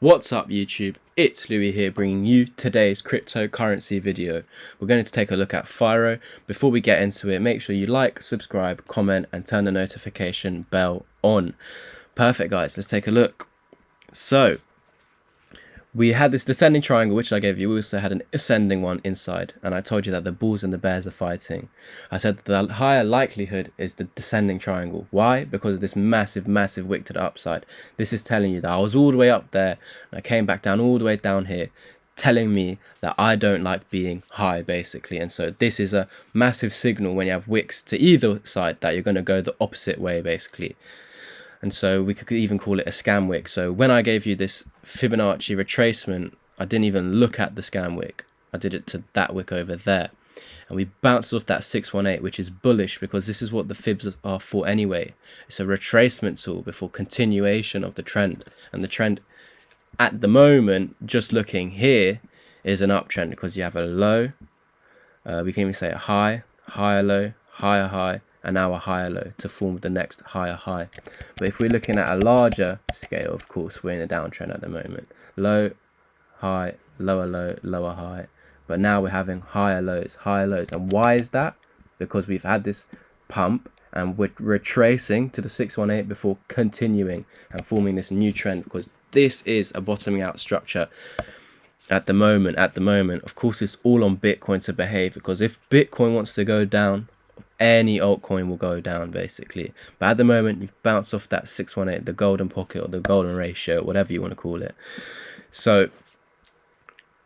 What's up YouTube, it's Louis here bringing you today's cryptocurrency video. We're going to take a look at Firo. Before we get into it, make sure you like, subscribe, comment and turn the notification bell on. Perfect guys, let's take a look. So, we had this descending triangle which I gave you. We also had an ascending one inside, and I told you that the bulls and the bears are fighting. I said the higher likelihood is the descending triangle. Why? Because of this massive wick to the upside. This is telling you that I was all the way up there and I came back down all the way down here, telling me that I don't like being high basically. And so this is a massive signal when you have wicks to either side that you're going to go the opposite way basically. And so we could even call it a scam wick. So when I gave you this Fibonacci retracement, I didn't even look at the scam wick. I did it to that wick over there. And we bounced off that 618, which is bullish because this is what the fibs are for anyway. It's a retracement tool before continuation of the trend. And the trend at the moment, just looking here, is an uptrend because you have a low. We can even say a high, higher low, higher high, and now a higher low to form the next higher high. But if we're looking at a larger scale, of course, we're in a downtrend at the moment. Low, high, lower low, lower high. But now we're having higher lows. And why is that? Because we've had this pump and we're retracing to the 618 before continuing and forming this new trend, because this is a bottoming out structure at the moment. Of course, it's all on Bitcoin to behave, because if Bitcoin wants to go down, any altcoin will go down basically. But at the moment, you've bounced off that 618, the golden pocket or the golden ratio, whatever you want to call it. So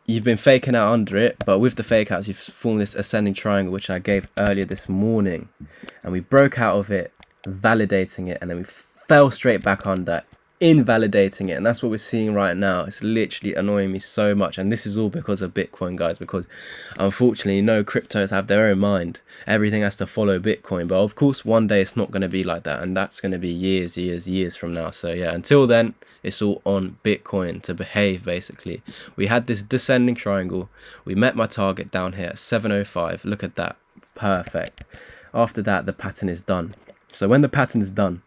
you've been faking out under it, but with the fake outs, you've formed this ascending triangle, which I gave earlier this morning, and we broke out of it, validating it, and then we fell straight back under, invalidating it. And that's what we're seeing right now. It's literally annoying me so much, and this is all because of Bitcoin, guys, because unfortunately no cryptos have their own mind. Everything has to follow Bitcoin, but of course one day it's not going to be like that, and that's going to be years from now. So yeah, until then it's all on Bitcoin to behave basically. We had this descending triangle, we met my target down here at 705. Look at that, perfect. After that the pattern is done. So when the pattern is done,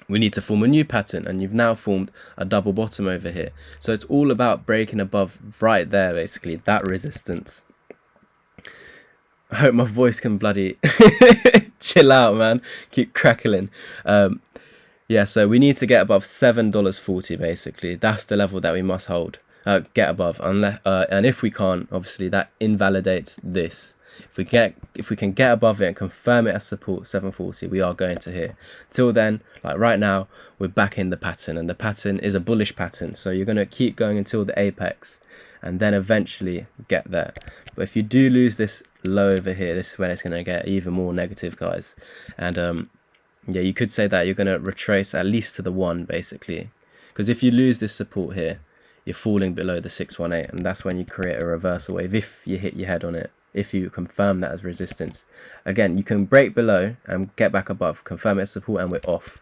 we need to form a new pattern, and you've now formed a double bottom over here. So it's all about breaking above right there basically, that resistance. I hope my voice can bloody chill out, man. Keep crackling. Yeah, so we need to get above $7.40 basically. That's the level that we must hold, get above, unless and if we can't, obviously that invalidates this. If we can get above it and confirm it as support, 740, we are going to here. Till then, like right now, we're back in the pattern, and the pattern is a bullish pattern. So you're going to keep going until the apex and then eventually get there. But if you do lose this low over here, this is when it's going to get even more negative, guys. And yeah, you could say that you're going to retrace at least to the 1 basically, because if you lose this support here, you're falling below the 618, and that's when you create a reversal wave if you hit your head on it. If you confirm that as resistance, again, you can break below and get back above, confirm it as support, and we're off.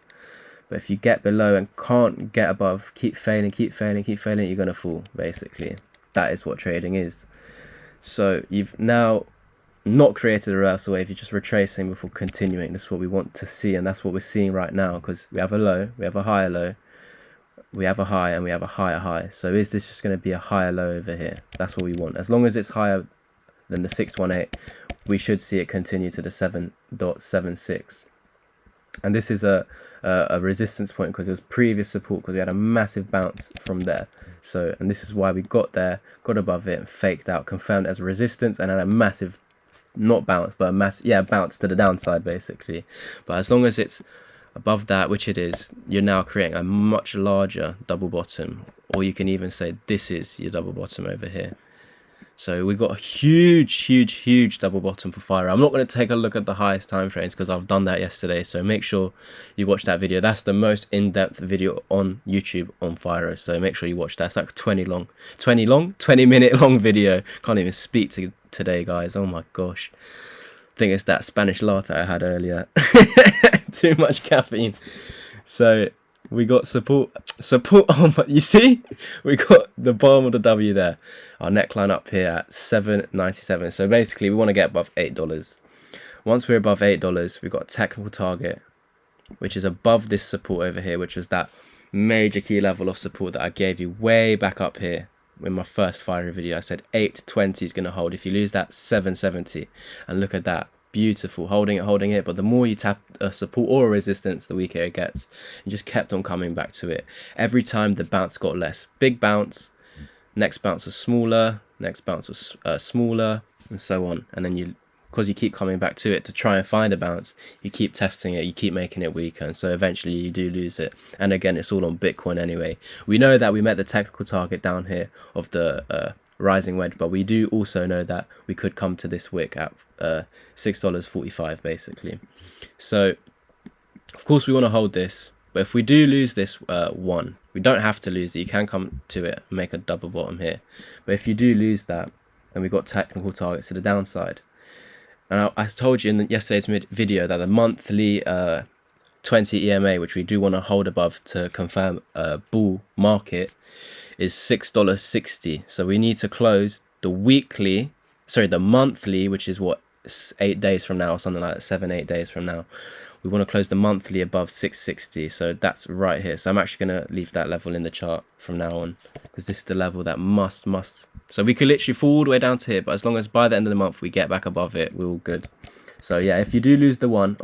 But if you get below and can't get above, keep failing, you're gonna fall basically. That is what trading is. So you've now not created a reversal wave, you're just retracing before continuing. This is what we want to see, and that's what we're seeing right now, because we have a low, we have a higher low, we have a high, and we have a higher high. So is this just going to be a higher low over here? That's what we want. As long as it's higher than the 618, we should see it continue to the 7.76. And this is a resistance point because it was previous support, because we had a massive bounce from there. So, and this is why we got there, got above it, and faked out, confirmed as resistance, and had a massive, not bounce, but a massive, bounce to the downside basically. But as long as it's above that, which it is, you're now creating a much larger double bottom, or you can even say this is your double bottom over here. So we've got a huge double bottom for Firo. I'm not going to take a look at the highest time frames because I've done that yesterday, so make sure you watch that video. That's the most in-depth video on YouTube on Firo, so make sure you watch that. It's like 20 minute long video. Can't even speak today, guys. Oh my gosh, I think it's that Spanish latte I had earlier. Too much caffeine. So we got support. Oh my, you see, we got the bottom of the W there, our neckline up here at 7.97. So basically we want to get above $8. Once we're above $8, we've got a technical target which is above this support over here, which is that major key level of support that I gave you way back up here in my first Firo video. I said 820 is going to hold. If you lose that, 770. And look at that. Beautiful. Holding it. But the more you tap a support or a resistance, the weaker it gets. And just kept on coming back to it. Every time the bounce got less. Big bounce. Next bounce was smaller. Next bounce was smaller. And so on. And then because you keep coming back to it to try and find a bounce, you keep testing it, you keep making it weaker, and so eventually you do lose it. And again, it's all on Bitcoin anyway. We know that we met the technical target down here of the rising wedge, but we do also know that we could come to this wick at $6.45 basically. So of course we want to hold this, but if we do lose this one, we don't have to lose it. You can come to it and make a double bottom here, but if you do lose that, then we've got technical targets to the downside. And I told you in yesterday's video that the monthly 20 EMA, which we do want to hold above to confirm a bull market, is $6.60. So we need to close the monthly, which is what, 8 days from now or something like that, 7-8 days from now. We want to close the monthly above 660. So that's right here. So I'm actually going to leave that level in the chart from now on, because this is the level that must. So we could literally fall all the way down to here, but as long as by the end of the month we get back above it, we're all good. So yeah, if you do lose the one,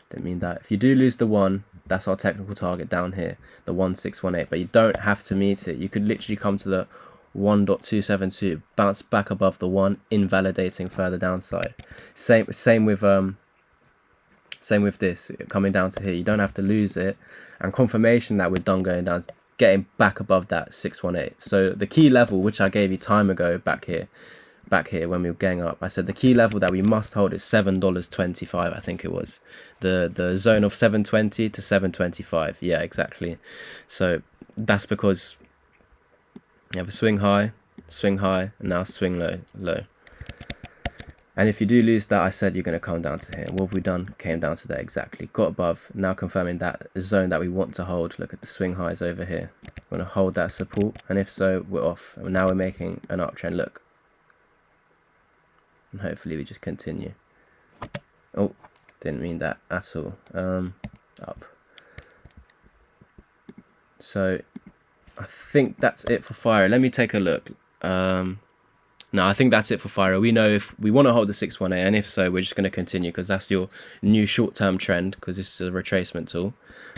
didn't mean that. If you do lose the one, that's our technical target down here, the 1618. But you don't have to meet it. You could literally come to the 1.272, bounce back above the one, invalidating further downside. Same with this coming down to here. You don't have to lose it, and confirmation that we're done going down, getting back above that 618. So the key level, which I gave you time ago back here when we were getting up, I said the key level that we must hold is $7.25. I think it was the zone of 720 to 725. Yeah, exactly. So that's because you have a swing high, and now swing low. And if you do lose that, I said you're going to come down to here. What have we done? Came down to there exactly. Got above. Now confirming that zone that we want to hold. Look at the swing highs over here. We're going to hold that support. And if so, we're off. And now we're making an uptrend. Look. And hopefully we just continue. Oh, didn't mean that at all. Up. So I think that's it for Firo. Let me take a look. No, I think that's it for Firo. We know if we want to hold the 618, and if so, we're just going to continue, because that's your new short-term trend, because this is a retracement tool.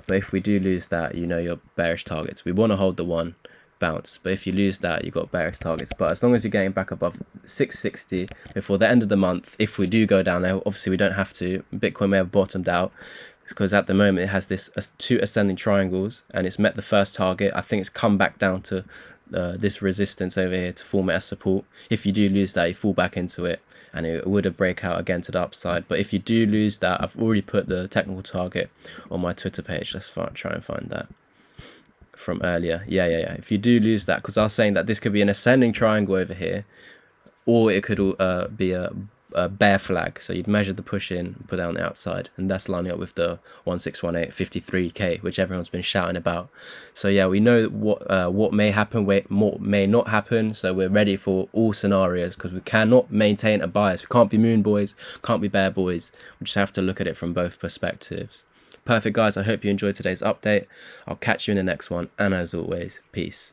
But if we do lose that, you know your bearish targets. We want to hold the one, bounce. But if you lose that, you got bearish targets. But as long as you're getting back above 660 before the end of the month, if we do go down there, obviously we don't have to. Bitcoin may have bottomed out, because at the moment it has this two ascending triangles, and it's met the first target. I think it's come back down to this resistance over here to form it as support. If you do lose that, you fall back into it, and it would have break out again to the upside. But if you do lose that, I've already put the technical target on my Twitter page. Let's try and find that from earlier. Yeah. If you do lose that, because I was saying that this could be an ascending triangle over here, or it could be a bear flag. So you'd measure the push in, put it on the outside, and that's lining up with the 1618 53k, which everyone's been shouting about. So yeah, we know what may happen, what may not happen. So we're ready for all scenarios, because we cannot maintain a bias. We can't be moon boys, can't be bear boys. We just have to look at it from both perspectives. Perfect, guys. I hope you enjoyed today's update. I'll catch you in the next one, and as always, peace.